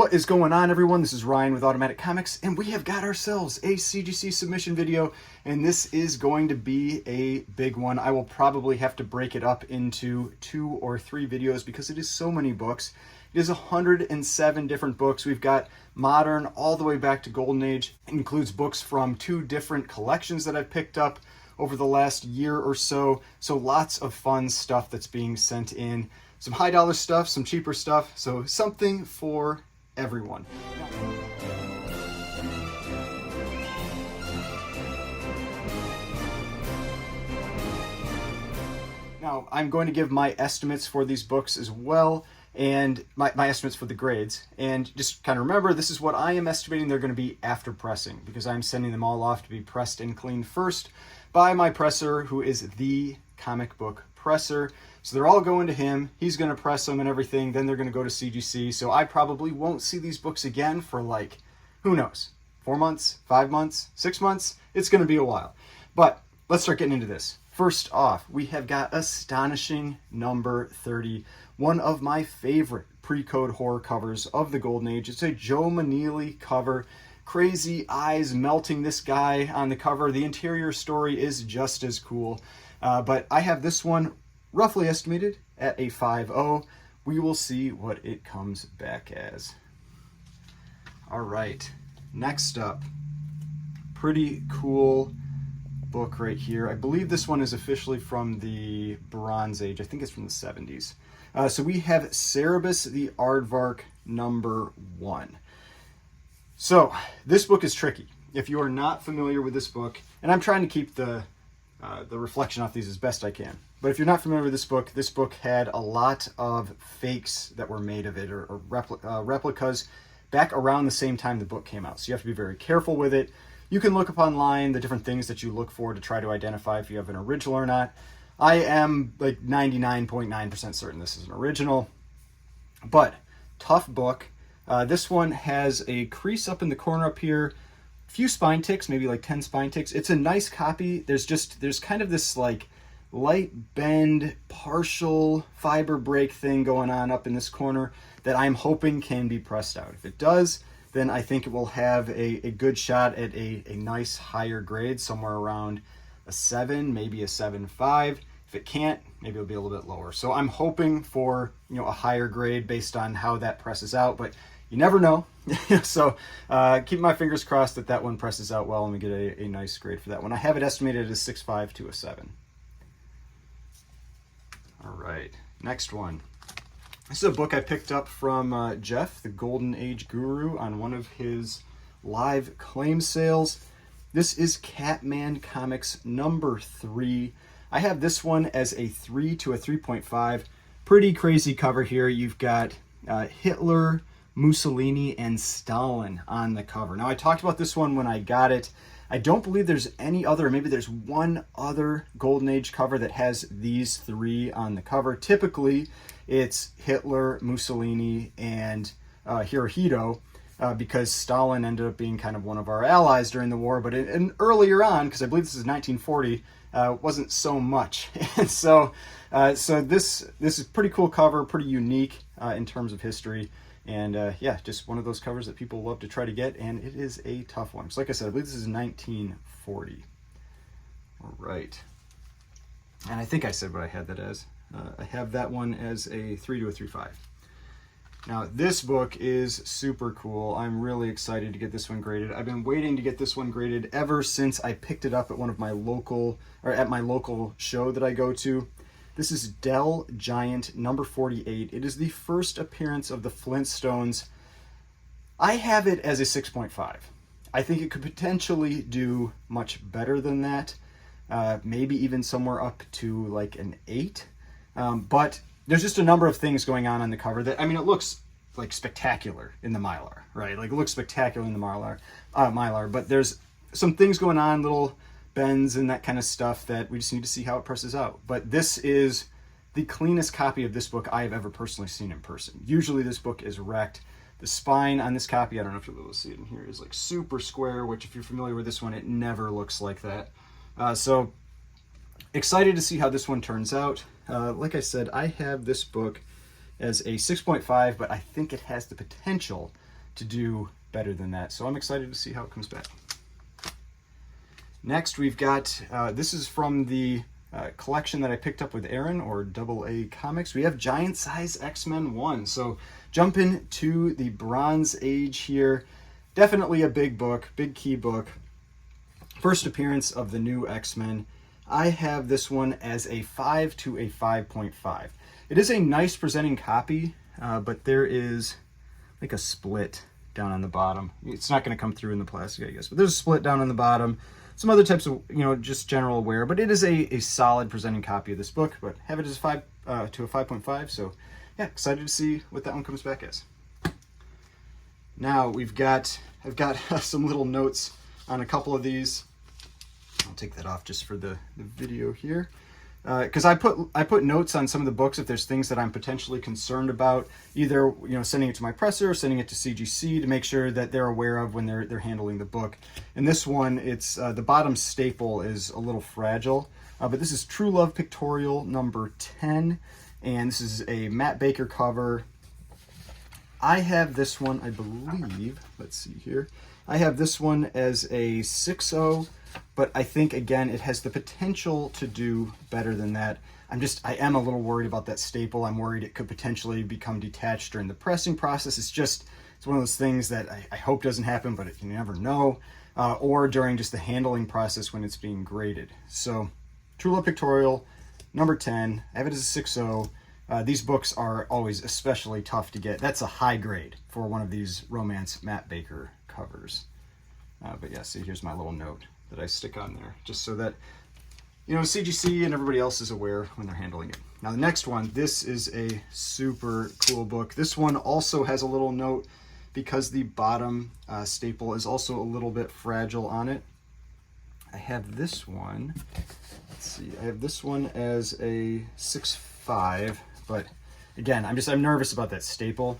What is going on, everyone? This is Ryan with Automatic Comics, and we have got ourselves a CGC submission video, and this is going to be a big one. I will probably have to break it up into 2 or 3 videos because it is so many books. It is 107 different books. We've got modern all the way back to Golden Age. It includes books from 2 different collections that I've picked up over the last year or so. So lots of fun stuff that's being sent in. Some high dollar stuff, some cheaper stuff. So something for everyone. Now, I'm going to give my estimates for these books as well, and my estimates for the grades. And just kind of remember, this is what I am estimating they're going to be after pressing, because I'm sending them all off to be pressed and cleaned first by my presser, who is the comic book presser. So they're all going to him. He's going to press them and everything. Then they're going to go to CGC. So I probably won't see these books again for like, who knows, 4 months, 5 months, 6 months. It's going to be a while. But let's start getting into this. First off, we have got Astonishing number 30, one of my favorite pre-code horror covers of the Golden Age. It's a Joe Maneely cover. Crazy eyes melting this guy on the cover. The interior story is just as cool. But I have this one roughly estimated at a 5.0. We will see what it comes back as. All right, next up, pretty cool book right here. I believe this one is officially from the Bronze Age. I think it's from the 70s. So we have Cerebus the Aardvark number 1. So this book is tricky. If you are not familiar with this book, and I'm trying to keep the reflection off these as best I can. But if you're not familiar with this book had a lot of fakes that were made of it, or replicas back around the same time the book came out. So you have to be very careful with it. You can look up online the different things that you look for to try to identify if you have an original or not. I am like 99.9% certain this is an original, but tough book. This one has a crease up in the corner up here, few spine ticks, maybe like 10 spine ticks. It's a nice copy. There's kind of this like light bend, partial fiber break thing going on up in this corner that I'm hoping can be pressed out. If it does, then I think it will have a good shot at a nice higher grade, somewhere around a 7, maybe a 7.5. If it can't, maybe it'll be a little bit lower. So I'm hoping for, a higher grade based on how that presses out, but you never know. So keep my fingers crossed that that one presses out well and we get a nice grade for that one. I have it estimated as 6.5 to a 7. All right, next one. This is a book I picked up from Jeff, the Golden Age Guru, on one of his live claim sales. This is Catman Comics number 3. I have this one as a 3 to a 3.5. Pretty crazy cover here. You've got Hitler, Mussolini, and Stalin on the cover. Now, I talked about this one when I got it. I don't believe there's any other, maybe there's one other Golden Age cover that has these 3 on the cover. Typically, it's Hitler, Mussolini, and Hirohito, because Stalin ended up being kind of one of our allies during the war. But earlier on, because I believe this is 1940, wasn't so much. And so this is pretty cool cover, pretty unique in terms of history. And yeah, just one of those covers that people love to try to get, and it is a tough one. So like I said, I believe this is 1940. All right. And I think I said what I had that as. I have that one as a 3 to a 3.5. Now, this book is super cool. I'm really excited to get this one graded. I've been waiting to get this one graded ever since I picked it up at one of my local, or at my local show that I go to. This is Dell Giant number 48. It is the first appearance of the Flintstones. I have it as a 6.5. I think it could potentially do much better than that. Maybe even somewhere up to like an 8. But there's just a number of things going on the cover that, I mean, it looks like spectacular in the Mylar, right? Like it looks spectacular in the Mylar, but there's some things going on, little bends and that kind of stuff that we just need to see how it presses out. But this is the cleanest copy of this book I have ever personally seen in person. Usually this book is wrecked. The spine on this copy, I don't know if you'll be able to see it in here, is like super square, which if you're familiar with this one, it never looks like that. So excited to see how this one turns out. Like I said, I have this book as a 6.5, but I think it has the potential to do better than that. So I'm excited to see how it comes back. Next, we've got, this is from the collection that I picked up with Aaron, or AA Comics. We have Giant Size X-Men 1. So jumping to the Bronze Age here. Definitely a big book, big key book. First appearance of the new X-Men. I have this one as a 5 to a 5.5. It is a nice presenting copy, but there is like a split down on the bottom. It's not going to come through in the plastic, I guess, but there's a split down on the bottom. Some other types of, just general wear, but it is a solid presenting copy of this book, but have it as 5 to a 5.5. So yeah, excited to see what that one comes back as. Now I've got some little notes on a couple of these. I'll take that off just for the video here. Because I put notes on some of the books if there's things that I'm potentially concerned about, either sending it to my presser or sending it to CGC to make sure that they're aware of when they're handling the book. In this one, it's the bottom staple is a little fragile, but this is True Love Pictorial number 10, and this is a Matt Baker cover. I have this one, I believe. Let's see here. I have this one as a 6.0. But I think, again, it has the potential to do better than that. I am a little worried about that staple. I'm worried it could potentially become detached during the pressing process. It's one of those things that I hope doesn't happen, but you never know. Or during just the handling process when it's being graded. So, True Love Pictorial, number 10. I have it as a 6.0. These books are always especially tough to get. That's a high grade for one of these romance Matt Baker covers. But yeah, see, here's my little note that I stick on there, just so that CGC and everybody else is aware when they're handling it. Now the next one, this is a super cool book. This one also has a little note because the bottom staple is also a little bit fragile on it. I have this one, let's see, I have this one as a 6.5, but again, I'm nervous about that staple.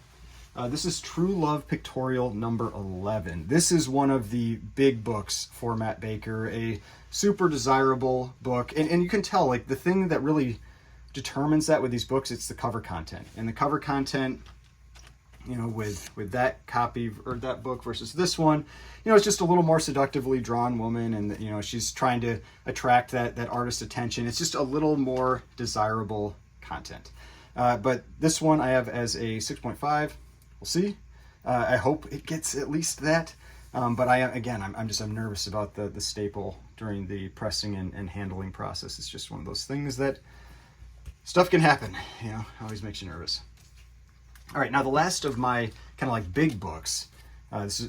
This is True Love Pictorial number 11. This is one of the big books for Matt Baker, a super desirable book. And you can tell, like, the thing that really determines that with these books, it's the cover content. And the cover content, with that copy or that book versus this one, it's just a little more seductively drawn woman, and, she's trying to attract that artist's attention. It's just a little more desirable content. But this one I have as a 6.5. We'll see. I hope it gets at least that. But I'm nervous about the staple during the pressing and handling process. It's just one of those things that stuff can happen. Always makes you nervous. All right, now the last of my kind of like big books.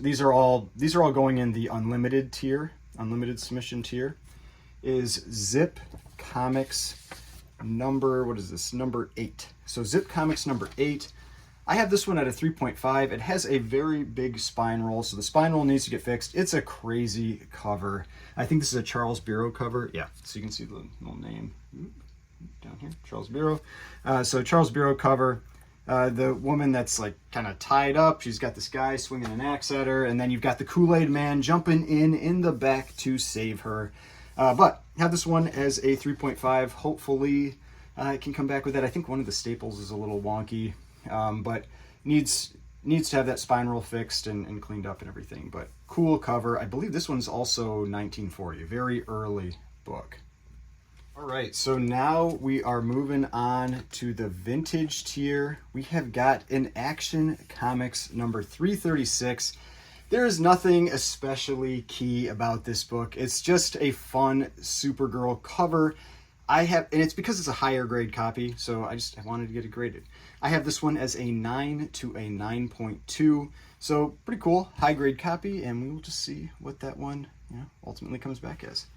These are all going in the unlimited tier, unlimited submission tier. Is Zip Comics number, what is this? Number 8. So Zip Comics number 8. I have this one at a 3.5. It has a very big spine roll, so the spine roll needs to get fixed. It's a crazy cover. I think this is a Charles Bureau cover. Yeah, so you can see the little name down here, Charles Bureau. So Charles Bureau cover. The woman that's like kind of tied up, she's got this guy swinging an axe at her, and then you've got the Kool-Aid man jumping in the back to save her. But have this one as a 3.5. Hopefully I can come back with that. I think one of the staples is a little wonky. But needs to have that spine roll fixed and cleaned up and everything. But cool cover. I believe this one's also 1940, very early book. All right, so now we are moving on to the vintage tier. We have got an Action Comics number 336. There is nothing especially key about this book. It's just a fun Supergirl cover. And it's because it's a higher grade copy, so I wanted to get it graded. I have this one as a 9 to a 9.2, so pretty cool, high grade copy, and we will just see what that one ultimately comes back as.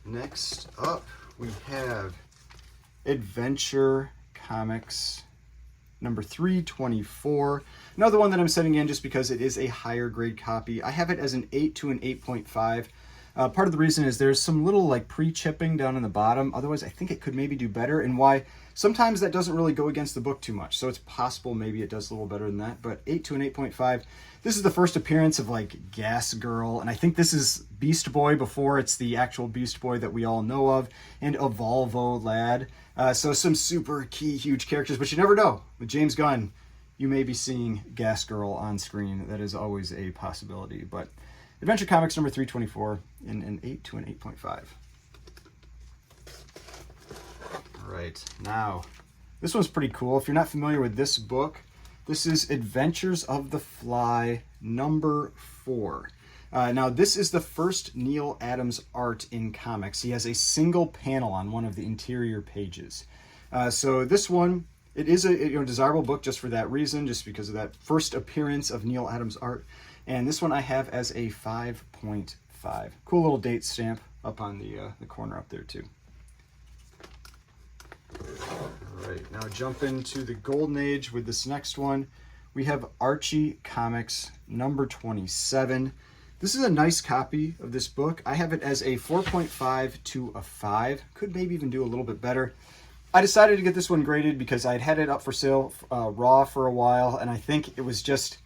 Next up, we have Adventure Comics number 324. Another one that I'm sending in just because it is a higher grade copy. I have it as an 8 to an 8.5. Part of the reason is there's some little like pre-chipping down in the bottom. Otherwise, I think it could maybe do better. And why sometimes that doesn't really go against the book too much. So it's possible maybe it does a little better than that. But 8 to an 8.5. This is the first appearance of like Gas Girl. And I think this is Beast Boy before it's the actual Beast Boy that we all know of. And Evolvo Lad. So some super key, huge characters. But you never know. With James Gunn, you may be seeing Gas Girl on screen. That is always a possibility. But Adventure Comics number 324 in an 8 to an 8.5. All right, now this one's pretty cool. If you're not familiar with this book, this is Adventures of the Fly number 4. Now, this is the first Neal Adams art in comics. He has a single panel on one of the interior pages. So this one, it is a desirable book just for that reason, just because of that first appearance of Neal Adams art. And this one I have as a 5.5. Cool little date stamp up on the corner up there too. All right, now jump into the Golden Age with this next one. We have Archie Comics number 27. This is a nice copy of this book. I have it as a 4.5 to a 5. Could maybe even do a little bit better. I decided to get this one graded because I'd had it up for sale raw for a while, and I think it was just,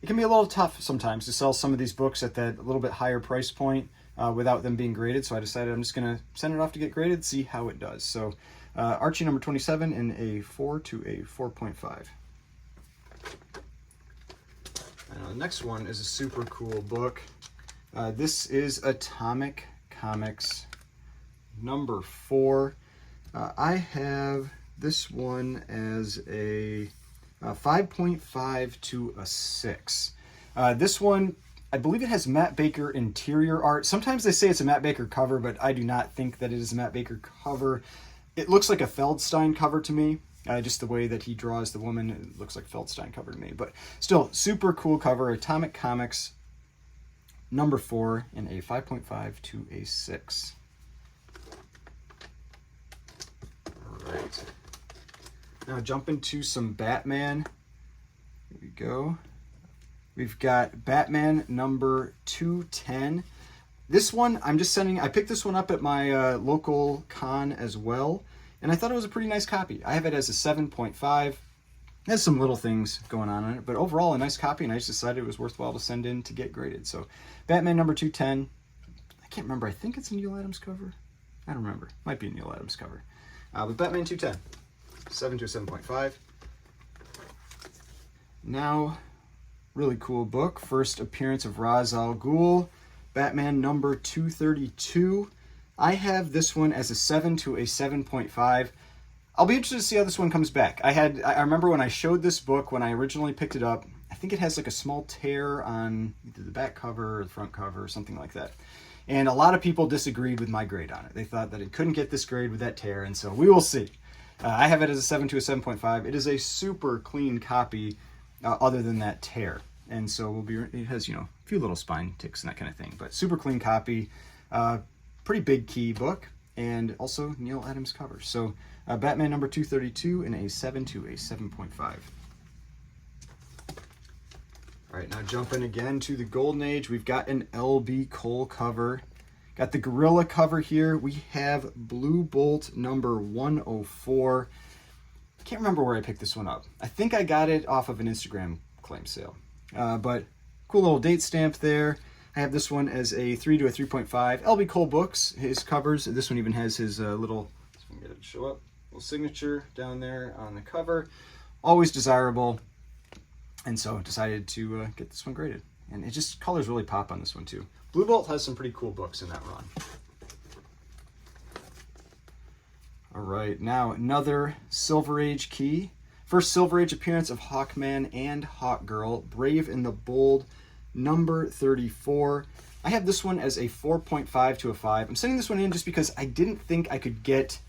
it can be a little tough sometimes to sell some of these books at that little bit higher price point without them being graded. So I decided I'm just going to send it off to get graded, see how it does. So Archie number 27 in a 4 to a 4.5. The next one is a super cool book. This is Atomic Comics number 4. I have this one as a 5.5 to a 6. This one, I believe it has Matt Baker interior art. Sometimes they say it's a Matt Baker cover, but I do not think that it is a Matt Baker cover. It looks like a Feldstein cover to me. Just the way that he draws the woman, it looks like Feldstein cover to me. But still, super cool cover. Atomic Comics number 4 in a 5.5 to a 6. All right. Now jump into some Batman. Here we go. We've got Batman number 210. This one, I picked this one up at my local con as well. And I thought it was a pretty nice copy. I have it as a 7.5. It has some little things going on in it, but overall a nice copy, and I just decided it was worthwhile to send in to get graded. So Batman number 210. I can't remember. I think it's a Neal Adams cover. I don't remember. Might be a Neal Adams cover. But Batman 210. 7 to a 7.5. Now, really cool book. First appearance of Ra's al Ghul. Batman number 232. I have this one as a 7 to a 7.5. I'll be interested to see how this one comes back. I remember when I showed this book, when I originally picked it up, I think it has like a small tear on either the back cover or the front cover or something like that. And a lot of people disagreed with my grade on it. They thought that it couldn't get this grade with that tear, and so we will see. I have it as a 7 to a 7.5. It is a super clean copy other than that tear. And so it has, a few little spine ticks and that kind of thing, but super clean copy. Pretty big key book, and also Neal Adams cover. So Batman number 232 in a 7 to a 7.5. All right, now jumping again to the Golden Age, we've got an L.B. Cole cover. Got the Gorilla cover here. We have Blue Bolt number 104. I can't remember where I picked this one up. I think I got it off of an Instagram claim sale. But cool little date stamp there. I have this one as a 3 to a 3.5. L.B. Cole books, his covers. This one even has his little, so we can get it to show up, little signature down there on the cover. Always desirable. And so decided to get this one graded. And it just, colors really pop on this one too. Blue Bolt has some pretty cool books in that run. All right, now another Silver Age key. First Silver Age appearance of Hawkman and Hawkgirl, Brave and the Bold, number 34. I have this one as a 4.5 to a 5. I'm sending this one in just because I didn't think I could get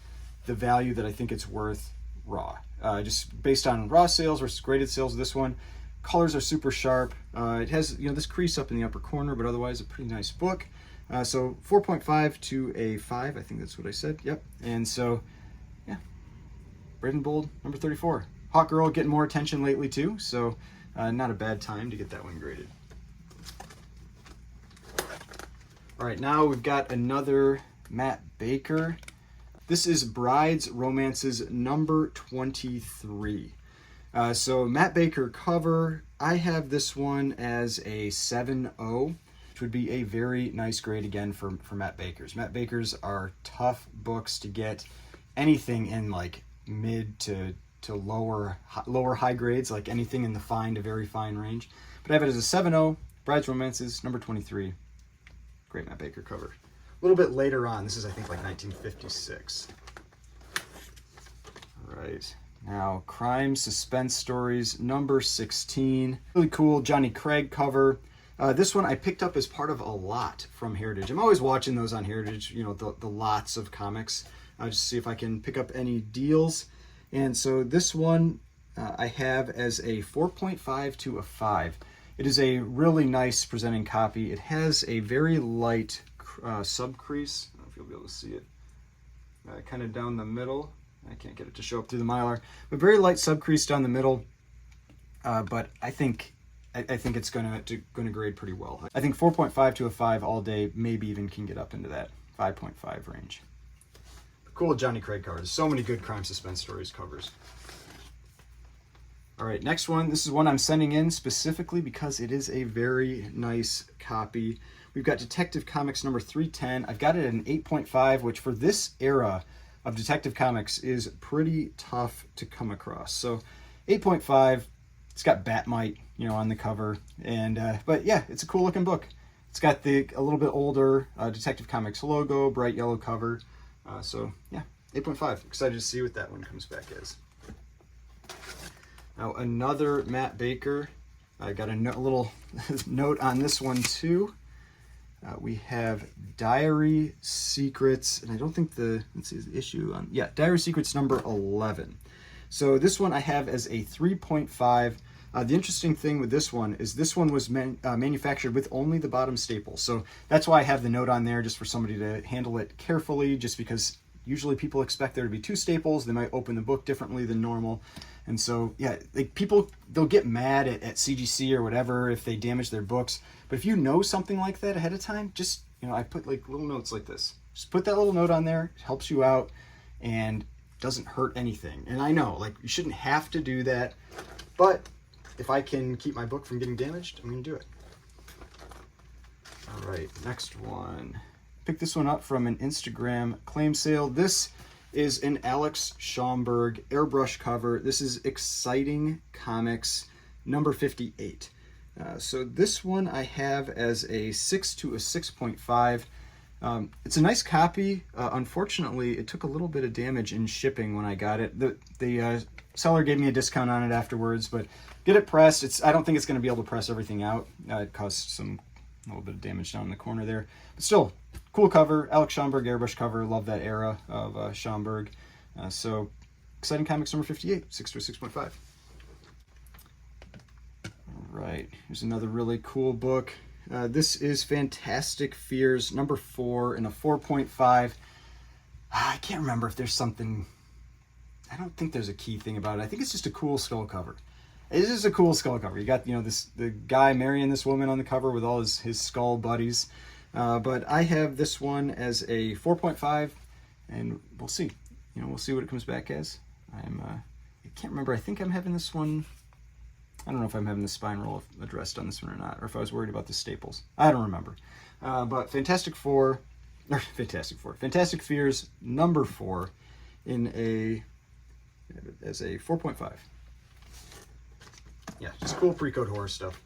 the value that I think it's worth raw. Just based on raw sales versus graded sales of this one. Colors are super sharp. It has this crease up in the upper corner, but otherwise a pretty nice book. So 4.5 to a 5, I think that's what I said. Yep. And so, yeah, Brave and Bold, number 34. Hawkgirl getting more attention lately too, so not a bad time to get that one graded. All right, now we've got another Matt Baker. This is Bride's Romances number 23. So Matt Baker cover, I have this one as a 7.0, which would be a very nice grade again for Matt Bakers. Matt Bakers are tough books to get anything in like mid to to lower high grades, like anything in the fine to very fine range. But I have it as a 7.0, Bride's Romances, number 23. Great Matt Baker cover. A little bit later on, this is I think like 1956. All right, now crime suspense stories, number 16. Really cool Johnny Craig cover. This one I picked up as part of a lot from Heritage. I'm always watching those on Heritage, you know, the lots of comics, just to see if I can pick up any deals. And so this one I have as a 4.5 to a 5. It is a really nice presenting copy. It has a very light subcrease. I don't know if you'll be able to see it. Kind of down the middle. I can't get it to show up through the Mylar. But very light subcrease down the middle. But I think it's gonna grade pretty well. I think 4.5 to a 5 all day, maybe even can get up into that 5.5 range. Cool Johnny Craig covers. So many good crime suspense stories covers. All right, next one. This is one I'm sending in specifically because it is a very nice copy. We've got Detective Comics number 310. I've got it at an 8.5, which for this era of Detective Comics is pretty tough to come across. So 8.5, it's got Batmite, you know, on the cover. And but yeah, it's a cool looking book. It's got a little bit older Detective Comics logo, bright yellow cover. So yeah, 8.5. Excited to see what that one comes back as. Now another Matt Baker. I got a little note on this one too. We have Diary Secrets, and I don't think let's see, the issue on, yeah, Diary Secrets number 11. So this one I have as a 3.5. The interesting thing with this one is this one was manufactured with only the bottom staple. So that's why I have the note on there, just for somebody to handle it carefully, just because usually people expect there to be 2 staples. They might open the book differently than normal. And so, yeah, like people, they'll get mad at CGC or whatever if they damage their books. But if you know something like that ahead of time, just, you know, I put like little notes like this. Just put that little note on there. It helps you out and doesn't hurt anything. And I know, like, you shouldn't have to do that. But if I can keep my book from getting damaged, I'm going to do it. All right, next one. Pick this one up from an Instagram claim sale. This is an Alex Schaumburg airbrush cover. This is Exciting Comics number 58. So this one I have as a 6 to a 6.5. It's a nice copy. Unfortunately, it took a little bit of damage in shipping when I got it. The seller gave me a discount on it afterwards, but get it pressed. I don't think it's going to be able to press everything out. It caused a little bit of damage down in the corner there. But still, cool cover. Alex Schaumburg airbrush cover. Love that era of Schaumburg. So Exciting Comics number 58, 6 to a 6.5. All right, here's another really cool book. This is Fantastic Fears number 4 in a 4.5. I can't remember if there's something. I don't think there's a key thing about it. I think it's just a cool skull cover. It is a cool skull cover. You got, you know, the guy marrying this woman on the cover with all his skull buddies. But I have this one as a 4.5, and we'll see. You know, we'll see what it comes back as. I can't remember. I think I'm having this one. I don't know if I'm having the spine roll addressed on this one or not, or if I was worried about the staples. I don't remember. But Fantastic Fears number 4 as a 4.5. Yeah, just cool pre-code horror stuff.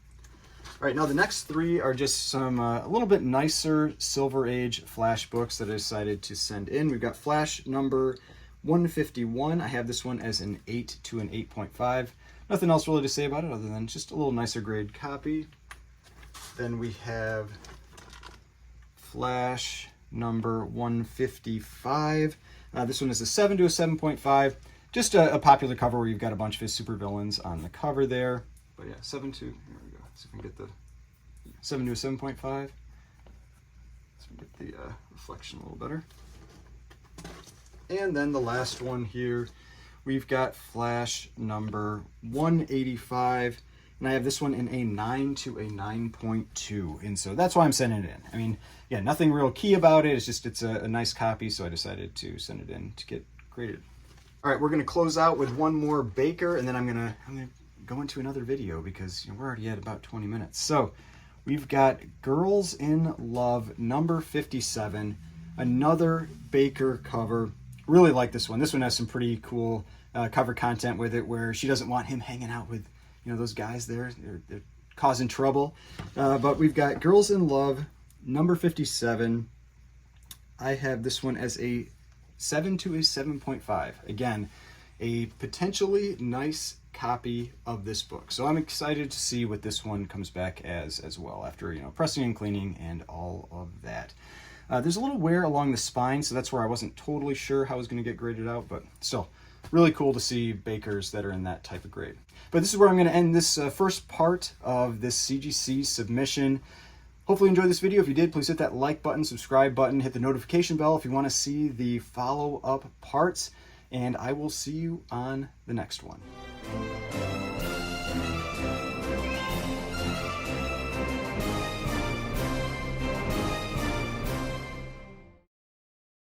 All right, now the next 3 are just some a little bit nicer Silver Age Flash books that I decided to send in. We've got Flash number 151. I have this one as an 8 to an 8.5. Nothing else really to say about it other than just a little nicer grade copy. Then we have Flash number 155. This one is a 7 to a 7.5. Just a popular cover where you've got a bunch of his supervillains on the cover there. But yeah, 7 to, here we go. See if we can get the 7 to a 7.5. So we get the reflection a little better. And then the last one here, we've got Flash number 185. And I have this one in a 9 to a 9.2. And so that's why I'm sending it in. I mean, yeah, nothing real key about it. It's just, it's a nice copy. So I decided to send it in to get graded. All right, we're going to close out with one more Baker, and then I'm going to go into another video because, you know, we're already at about 20 minutes. So we've got Girls in Love number 57, another Baker cover. Really like this one. This one has some pretty cool cover content with it where she doesn't want him hanging out with, those guys there. They're causing trouble. But we've got Girls in Love, number 57. I have this one as a 7 to a 7.5. Again, a potentially nice copy of this book. So I'm excited to see what this one comes back as well after, pressing and cleaning and all of that. There's a little wear along the spine, so that's where I wasn't totally sure how I was going to get graded out, but still really cool to see bakers that are in that type of grade. But this is where I'm going to end this first part of this CGC submission. Hopefully you enjoyed this video. If you did, please hit that like button, subscribe button, hit the notification bell if you want to see the follow-up parts, and I will see you on the next one.